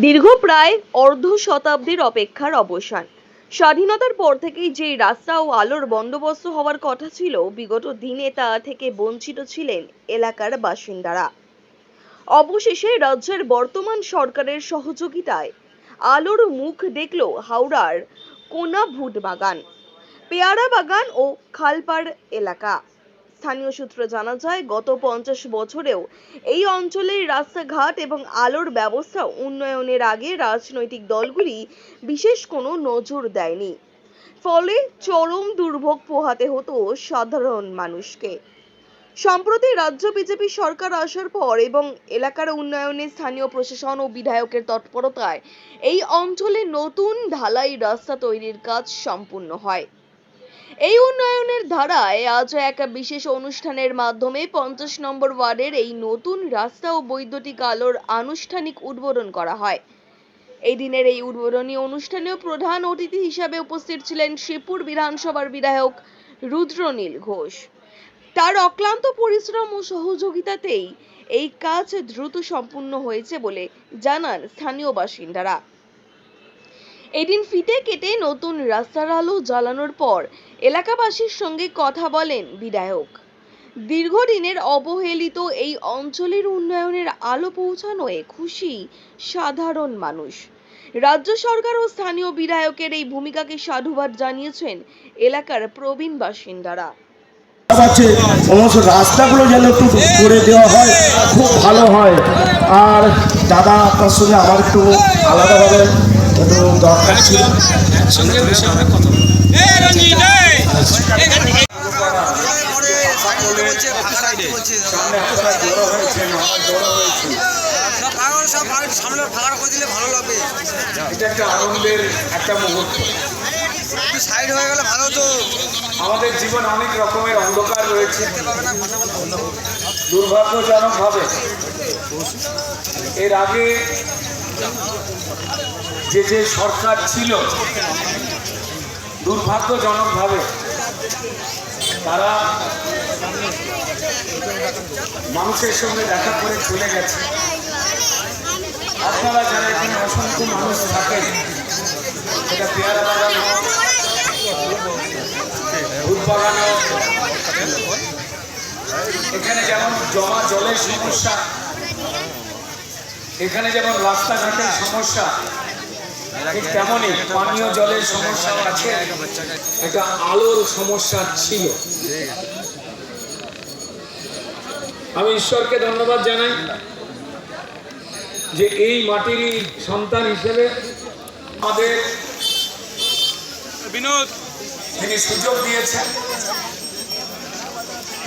দীর্ঘ প্রায় অর্ধ শতাব্দীর অপেক্ষার অবসান। স্বাধীনতার পর থেকেই যে রাস্তা ও আলোর বন্দোবস্ত হওয়ার কথা ছিল, বিগত দিনে তা থেকে বঞ্চিত ছিলেন এলাকার বাসিন্দারা। অবশেষে রাজ্যের বর্তমান সরকারের সহযোগিতায় আলোর মুখ দেখল হাওড়ার কোনাভূত বাগান, পেয়ারা বাগান ও খালপাড় এলাকা। স্থানীয় সূত্রে জানা যায়, গত 50 বছরেও এই অঞ্চলের রাস্তাঘাট এবং আলোর ব্যবস্থা উন্নয়নের আগে রাজনৈতিক দলগুলি বিশেষ কোনো নজর দেয়নি। ফলে চরম দুর্ভোগ পোহাতে হতো সাধারণ মানুষকে। সম্প্রতি রাজ্য বিজেপি সরকার আসার পর এবং এলাকার উন্নয়নে স্থানীয় প্রশাসন ও বিধায়কের তৎপরতায় এই অঞ্চলে নতুন ঢালাই রাস্তা তৈরির কাজ সম্পূর্ণ হয়। এই উন্নয়নের ধারায় আজ এক বিশেষ অনুষ্ঠানের মাধ্যমে 50 নম্বর ওয়ার্ডের এই নতুন রাস্তা ও বৈদ্যুতিক আলোর আনুষ্ঠানিক উদ্বোধন করা হয়। এই দিনের এই উদ্বোধনী অনুষ্ঠানে প্রধান অতিথি হিসাবে উপস্থিত ছিলেন শিবপুর বিধানসভার বিধায়ক রুদ্রনীল ঘোষ। তার অক্লান্ত পরিশ্রম ও সহযোগিতাতেই এই কাজ দ্রুত সম্পূর্ণ হয়েছে বলে জানান স্থানীয় বাসিন্দারা। এদিন ফিতে কেটে নতুন রাস্তার আলো জ্বালানোর পর এলাকাবাসীর সঙ্গে কথা বলেন বিধায়ক। দীর্ঘদিনের অবহেলিত এই অঞ্চলের উন্নয়নের আলো পৌঁছানোয় খুশি সাধারণ মানুষ। রাজ্য সরকার ও স্থানীয় বিধায়কের এই ভূমিকাকে সাধুবাদ জানিয়েছেন এলাকার প্রবীণ বাসিন্দারা। রাস্তাগুলো যেন একটু করে দেওয়া হয়, খুব ভালো হয়। আর দাদা, আপনার সঙ্গে আমার একটু আলাদাভাবে একটু দরকার ছিল। এটা একটা আনন্দের একটা মুহূর্ত। সাইড হয়ে গেলে ভালো তো। আমাদের জীবনে অনেক রকমের অন্ধকার রয়েছে। দুর্ভাগ্যজনকভাবে এর আগে যে সরকার ছিল, দুর্ভাগ্যজনকভাবে তারা মানুষের সঙ্গে দেখা করে চলে গেছে। আপনারা যারা এখানে অসংখ্য মানুষ থাকেন, সেটা পেয়ারা বাগান হোক, দুধ বাগান হোক, এখানে যেমন জমা জলের সমস্যা, এখানে যেমন রাস্তাঘাটের সমস্যা, ঠিক তেমনই পানীয় জলের সমস্যা আছে, একটা আলোর সমস্যা ছিল। আমি ঈশ্বরকে ধন্যবাদ জানাই যে এই মাটিরই সন্তান হিসেবে আমাদের তিনি সুযোগ দিয়েছেন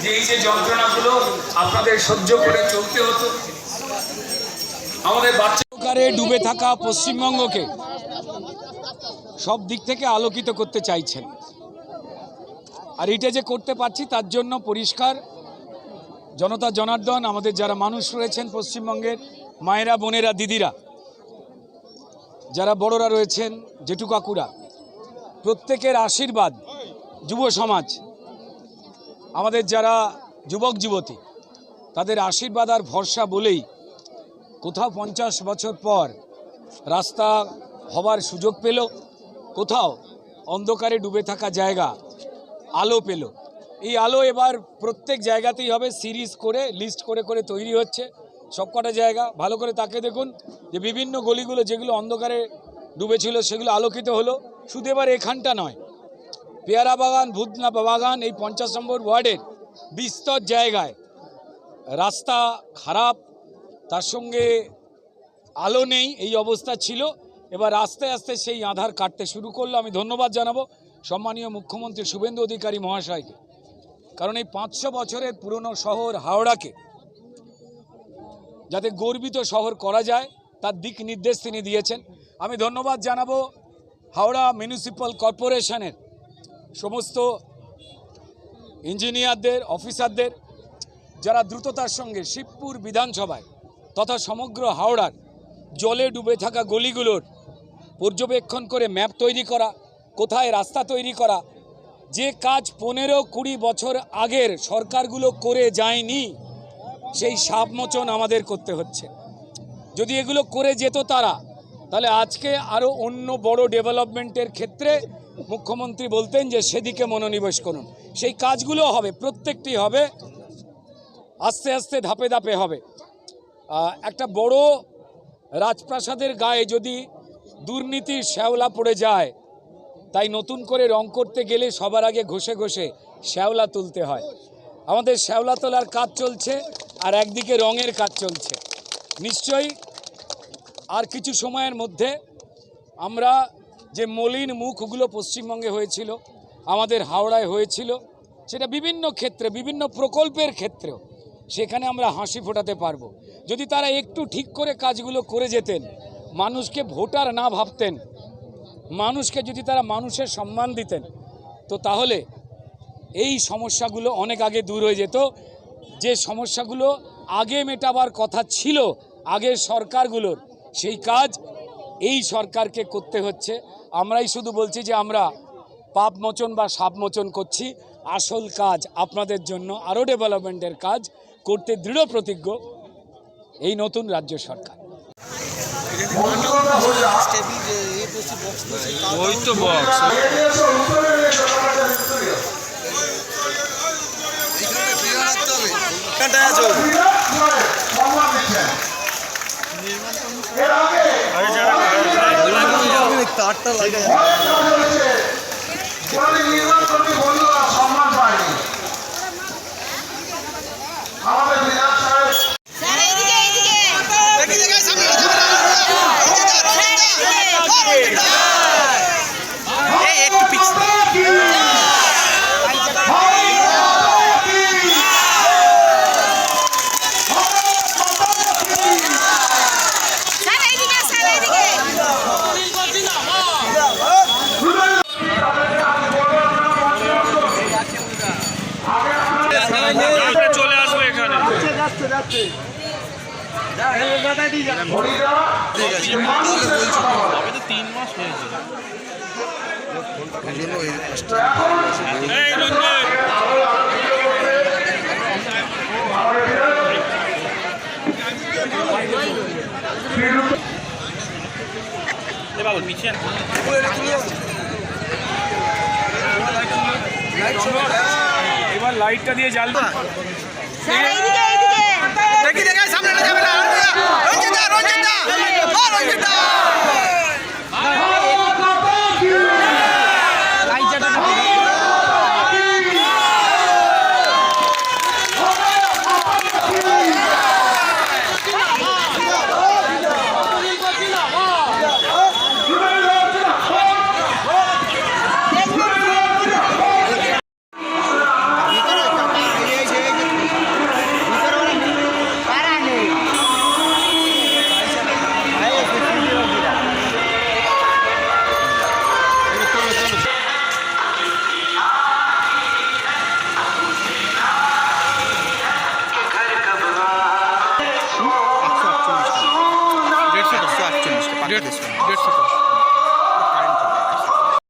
যে এই যে যন্ত্রণাগুলো আপনাদের সহ্য করে চলতে হতো। আমাদের বাচ্চাকারে ডুবে থাকা পশ্চিমবঙ্গকে সব দিক থেকে আলোকিত করতে চাইছেন, আর এটা যে করতে পারছি তার জন্য পরিষ্কার জনতা জনার্দন, আমাদের যারা মানুষ রয়েছেন পশ্চিমবঙ্গের মায়েরা, বোনেরা, দিদিরা, যারা বড়রা রয়েছেন, জেঠু কাকুরা, প্রত্যেকের আশীর্বাদ, যুব সমাজ, আমাদের যারা যুবক যুবতী, তাদের আশীর্বাদ আর ভরসা বলেই কোথাও 50 বছর পর রাস্তা হবার সুযোগ পেল, কোথাও অন্ধকারে ডুবে থাকা জায়গা আলো পেল। এই আলো এবার প্রত্যেক জায়গাতেই হবে, সিরিজ করে লিস্ট করে করে তৈরি হচ্ছে সবকটা জায়গা। ভালো করে তাকে দেখুন যে বিভিন্ন গলিগুলো যেগুলো অন্ধকারে ডুবেছিল সেগুলো আলোকিত হলো। শুধু এবার এখানটা নয়, পেয়ারা বাগান, ভূতনা বাগান, এই 50 নম্বর ওয়ার্ডের বিস্তর জায়গায় রাস্তা খারাপ, তার সঙ্গে আলো নেই, এই অবস্থা ছিল। এবার আস্তে আস্তে সেই আধার কাটতে শুরু করলো। আমি ধন্যবাদ জানাবো সম্মানীয় মুখ্যমন্ত্রী শুভেন্দু অধিকারী মহাশয়কে, কারণ এই 500 বছরের পুরনো শহর হাওড়াকে যাতে গর্বিত শহর করা যায় তার দিক নির্দেশ তিনি দিয়েছেন। আমি ধন্যবাদ জানাবো হাওড়া মিউনিসিপ্যাল কর্পোরেশনের সমস্ত ইঞ্জিনিয়ারদের, অফিসারদের, যারা দ্রুততার সঙ্গে শিবপুর বিধানসভায় তথা সমগ্র হাওড়ার জলে ডুবে থাকা গলিগুলোর পর্যবেক্ষণ করে ম্যাপ তৈরি করা, কোথায় রাস্তা তৈরি করা, যে কাজ 15-20 বছর আগের সরকারগুলো করে যায়নি, সেই সাবমোচন আমাদের করতে হচ্ছে। যদি এগুলো করে যেত তারা, তাহলে আজকে আরও অন্য বড় ডেভেলপমেন্টের ক্ষেত্রে মুখ্যমন্ত্রী বলতেন যে সেদিকে মনোনিবেশ করুন। সেই কাজগুলো হবে, প্রত্যেকটি হবে, আস্তে আস্তে ধাপে ধাপে হবে। একটা বড় রাজপ্রাসাদের গায়ে যদি দুর্নীতির শ্যাওলা পড়ে যায়, তাই নতুন করে রং করতে গেলে সবার আগে ঘষে ঘষে শ্যাওলা তুলতে হয়। আমাদের শ্যাওলা তোলার কাজ চলছে, আর একদিকে রঙের কাজ চলছে। নিশ্চয়ই আর কিছু সময়ের মধ্যে আমরা যে মলিন মুখগুলো পশ্চিমবঙ্গে হয়েছিল, আমাদের হাওড়ায় হয়েছিল, সেটা বিভিন্ন ক্ষেত্রে, বিভিন্ন প্রকল্পের ক্ষেত্রেও, সেখানে আমরা হাসি ফোটাতে পারবো। যদি তারা একটু ঠিক করে কাজগুলো করে যেতেন, মানুষকে ভোটার না ভাবতেন, মানুষকে যদি তারা মানুষের সম্মান দিতেন, তো তাহলে এই সমস্যাগুলো অনেক আগে দূর হয়ে যেত। যে সমস্যাগুলো আগে মেটাবার কথা ছিল আগের সরকারগুলোর, সেই কাজ এই সরকারকে করতে হচ্ছে। আমরাই শুধু বলছি যে আমরা পাপ মোচন বা সাপ মোচন করছি, আসল কাজ আপনাদের জন্য আরও ডেভেলপমেন্টের কাজ করতে দৃঢ় প্রতিজ্ঞ এই নতুন রাজ্য সরকার। ওই তো বক্স তারটা লাগে চলে আসবে এখানে। তো 3 মাস হয়েছে। এবার লাইটটা দিয়ে জ্বালবে। দেড়শো